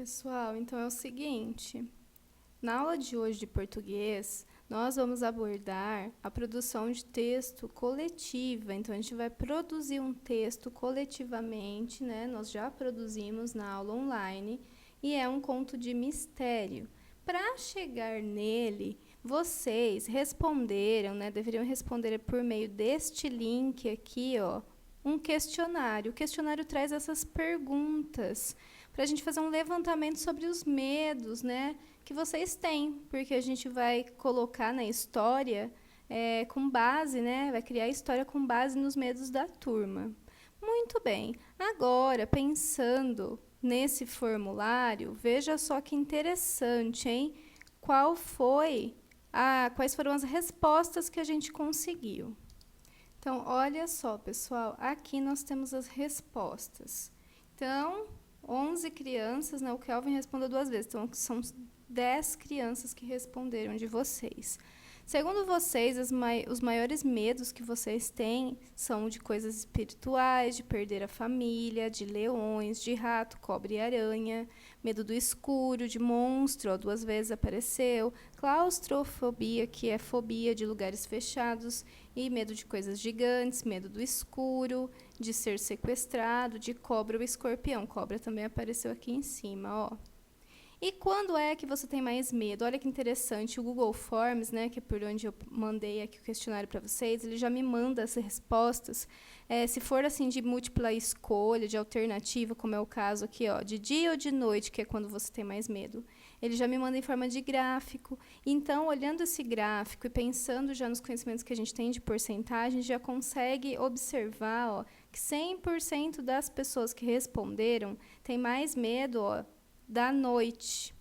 Pessoal, então é o seguinte, na aula de hoje de português, nós vamos abordar a produção de texto coletiva. Então, a gente vai produzir um texto coletivamente, né? Nós já produzimos na aula online e é um conto de mistério. Para chegar nele, vocês responderam, né? Deveriam responder por meio deste link aqui, ó, um questionário. O questionário traz essas perguntas para a gente fazer um levantamento sobre os medos, né, que vocês têm, porque a gente vai colocar na história com base, né, vai criar a história com base nos medos da turma. Muito bem. Agora, pensando nesse formulário, veja só que interessante, hein? Quais foram as respostas que a gente conseguiu? Então, olha só, pessoal, aqui nós temos as respostas. Então, 11 crianças, né? O Kelvin respondeu 2 vezes, então são 10 crianças que responderam de vocês. Segundo vocês, os maiores medos que vocês têm são de coisas espirituais, de perder a família, de leões, de rato, cobra e aranha, medo do escuro, de monstro, ó, 2 vezes apareceu, claustrofobia, que é fobia de lugares fechados, e medo de coisas gigantes, medo do escuro, de ser sequestrado, de cobra ou escorpião. Cobra também apareceu aqui em cima, ó. E quando é que você tem mais medo? Olha que interessante, o Google Forms, né, que é por onde eu mandei aqui o questionário para vocês, ele já me manda as respostas. Se for assim de múltipla escolha, de alternativa, como é o caso aqui, ó, de dia ou de noite, que é quando você tem mais medo, ele já me manda em forma de gráfico. Então, olhando esse gráfico e pensando já nos conhecimentos que a gente tem de porcentagem, já consegue observar, ó, que 100% das pessoas que responderam têm mais medo, ó, da noite.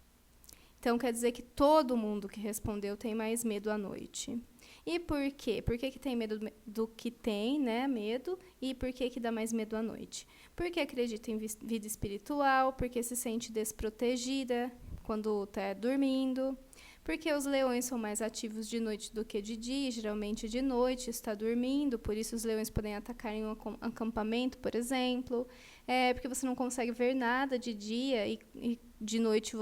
Então, quer dizer que todo mundo que respondeu tem mais medo à noite. E por quê? Por que tem medo do que tem, né, medo? E por que dá mais medo à noite? Porque acredita em vida espiritual, porque se sente desprotegida quando está dormindo, porque os leões são mais ativos de noite do que de dia, geralmente de noite está dormindo, por isso os leões podem atacar em um acampamento, por exemplo, porque você não consegue ver nada de dia e de noite,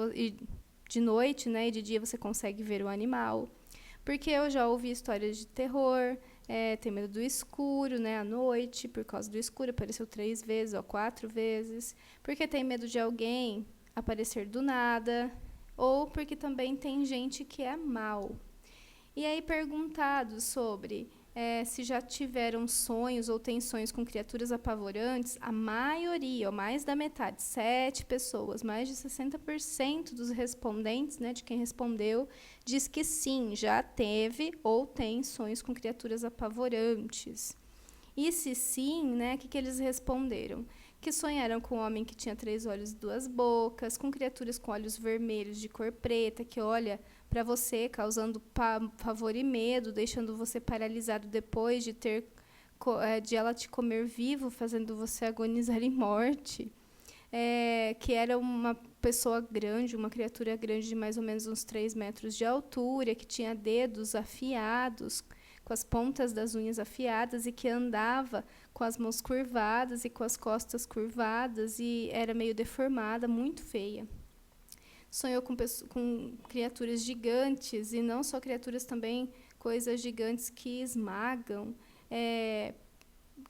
né, e de dia você consegue ver o animal. Porque eu já ouvi histórias de terror, tem medo do escuro, né, à noite, por causa do escuro, apareceu 3 vezes ou 4 vezes, porque tem medo de alguém aparecer do nada, ou porque também tem gente que é mal. E aí perguntado sobre se já tiveram sonhos ou tem sonhos com criaturas apavorantes, a maioria, ou mais da metade, 7 pessoas, mais de 60% dos respondentes, né, de quem respondeu, diz que sim, já teve ou tem sonhos com criaturas apavorantes. E se sim, né, o que eles responderam? Que sonharam com um homem que tinha 3 olhos e 2 bocas, com criaturas com olhos vermelhos de cor preta, que olha para você, causando pavor e medo, deixando você paralisado depois de ela te comer vivo, fazendo você agonizar em morte. Que era uma pessoa grande, uma criatura grande de mais ou menos uns 3 metros de altura, que tinha dedos afiados, com as pontas das unhas afiadas e que andava com as mãos curvadas e com as costas curvadas e era meio deformada, muito feia. Sonhou com criaturas gigantes e não só criaturas também, coisas gigantes que esmagam,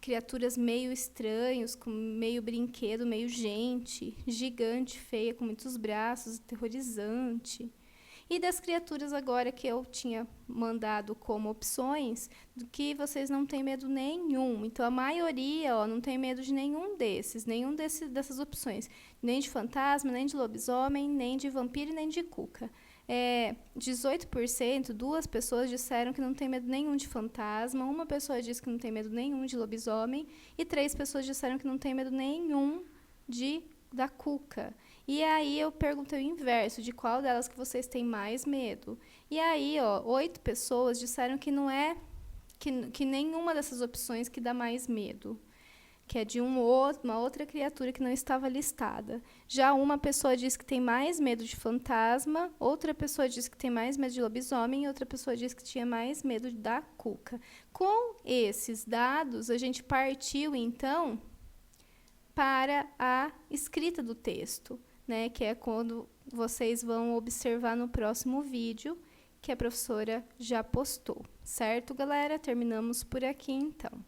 criaturas meio estranhos, com meio brinquedo, meio gente, gigante, feia, com muitos braços, aterrorizante. E das criaturas agora que eu tinha mandado como opções, do que vocês não têm medo nenhum. Então, a maioria não tem medo de nenhum dessas opções. Nem de fantasma, nem de lobisomem, nem de vampiro, nem de cuca. 18%, 2 pessoas disseram que não tem medo nenhum de fantasma, 1 pessoa disse que não tem medo nenhum de lobisomem e 3 pessoas disseram que não tem medo nenhum da cuca. E aí eu perguntei o inverso, de qual delas que vocês têm mais medo. E aí, 8 pessoas disseram que não é que nenhuma dessas opções que dá mais medo, que é de uma outra criatura que não estava listada. Já uma pessoa disse que tem mais medo de fantasma, outra pessoa disse que tem mais medo de lobisomem e outra pessoa disse que tinha mais medo da cuca. Com esses dados, a gente partiu, então, para a escrita do texto. né, que é quando vocês vão observar no próximo vídeo que a professora já postou, certo, galera? Terminamos por aqui, então.